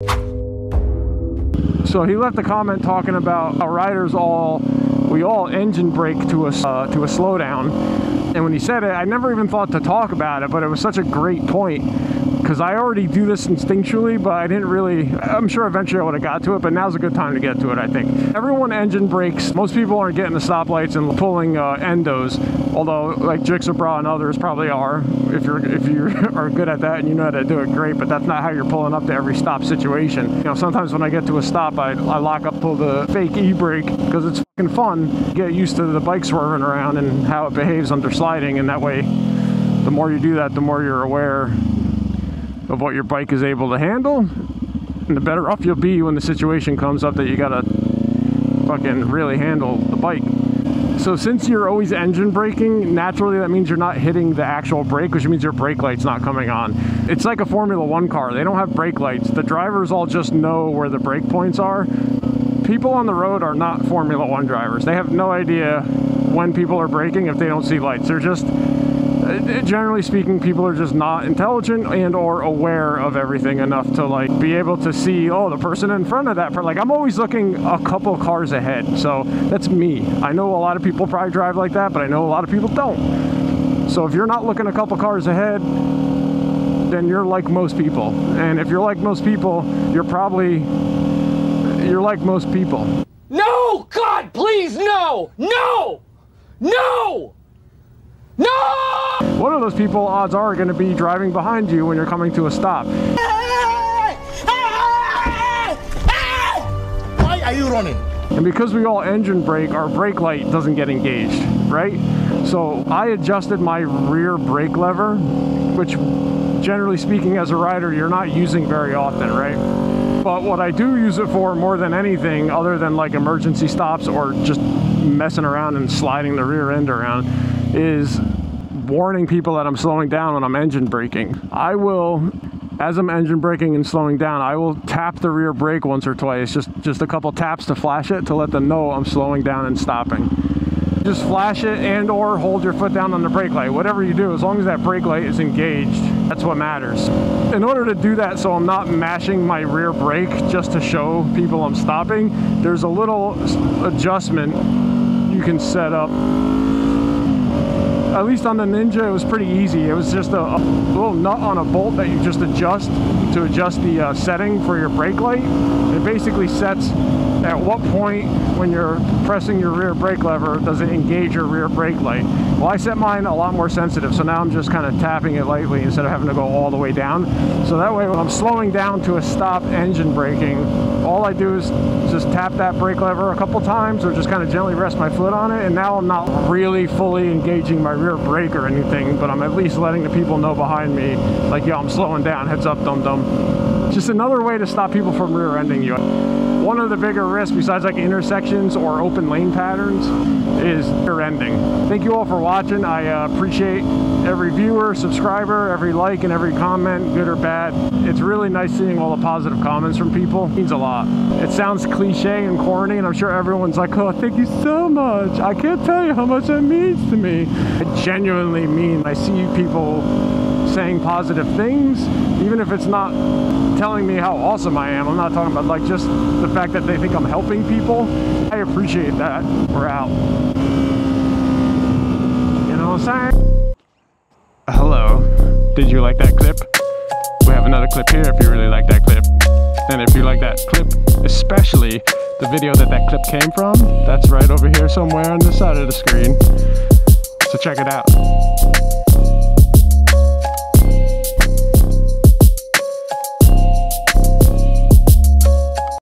So he left a comment talking about how riders we all engine brake to a slowdown. And when he said it, I never even thought to talk about it, but it was such a great point. Because I already do this instinctually, but I didn't really, I'm sure eventually I would have got to it, but now's a good time to get to it, I think. Everyone engine brakes. Most people aren't getting the stoplights and pulling endos, although like Jigsaw and others probably are. If you are good at that and you know how to do it, great, but that's not how you're pulling up to every stop situation. You know, sometimes when I get to a stop, I lock up, pull the fake e-brake, because it's fucking fun. Get used to the bike swerving around and how it behaves under sliding, and that way, the more you do that, the more you're aware of what your bike is able to handle, and the better off you'll be when the situation comes up that you gotta fucking really handle the bike. So since you're always engine braking, naturally that means you're not hitting the actual brake, which means your brake light's not coming on. It's like a Formula 1 car. They don't have brake lights. The drivers all just know where the brake points are. People on the road are not Formula 1 drivers. They have no idea when people are braking if they don't see lights. They're just, generally speaking, people are just not intelligent and or aware of everything enough to like be able to see, oh, the person in front of that person. Like, I'm always looking a couple cars ahead. So that's me. I know a lot of people probably drive like that, but I know a lot of people don't. So if you're not looking a couple cars ahead, then you're like most people. And if you're like most people, you're like most people. No! God, please, no! No! No! No! One of those people, odds are, going to be driving behind you when you're coming to a stop. Why are you running? And because we all engine brake, our brake light doesn't get engaged, right? So I adjusted my rear brake lever, which generally speaking as a rider, you're not using very often, right? But what I do use it for more than anything, other than like emergency stops or just messing around and sliding the rear end around, is warning people that I'm slowing down when I'm engine braking. I will, as I'm engine braking and slowing down, I will tap the rear brake once or twice, just a couple taps to flash it to let them know I'm slowing down and stopping. Just flash it and or hold your foot down on the brake light. Whatever you do, as long as that brake light is engaged, that's what matters. In order to do that so I'm not mashing my rear brake just to show people I'm stopping, there's a little adjustment you can set up. At least on the Ninja, it was pretty easy. It was just a little nut on a bolt that you just adjust to adjust the setting for your brake light. It basically sets at what point when you're pressing your rear brake lever does it engage your rear brake light. Well, I set mine a lot more sensitive, so now I'm just kind of tapping it lightly instead of having to go all the way down. So that way when I'm slowing down to a stop engine braking, all I do is just tap that brake lever a couple times or just kind of gently rest my foot on it, and now I'm not really fully engaging my rear brake or anything, but I'm at least letting the people know behind me, like, yo, I'm slowing down, heads up, dum-dum. Just another way to stop people from rear-ending you. One of the bigger risks, besides like intersections or open lane patterns, is rear-ending. Thank you all for watching. I appreciate every viewer, subscriber, every like, and every comment, good or bad. It's really nice seeing all the positive comments from people. It means a lot. It sounds cliche and corny, and I'm sure everyone's like, oh, thank you so much. I can't tell you how much that means to me. I genuinely mean, I see people saying positive things, even if it's not telling me how awesome I am. I'm not talking about like just the fact that they think I'm helping people. I appreciate that. We're out. You know what I'm saying? Hello. Did you like that clip? We have another clip here if you really like that clip. And if you like that clip, especially the video that clip came from, that's right over here somewhere on the side of the screen. So check it out.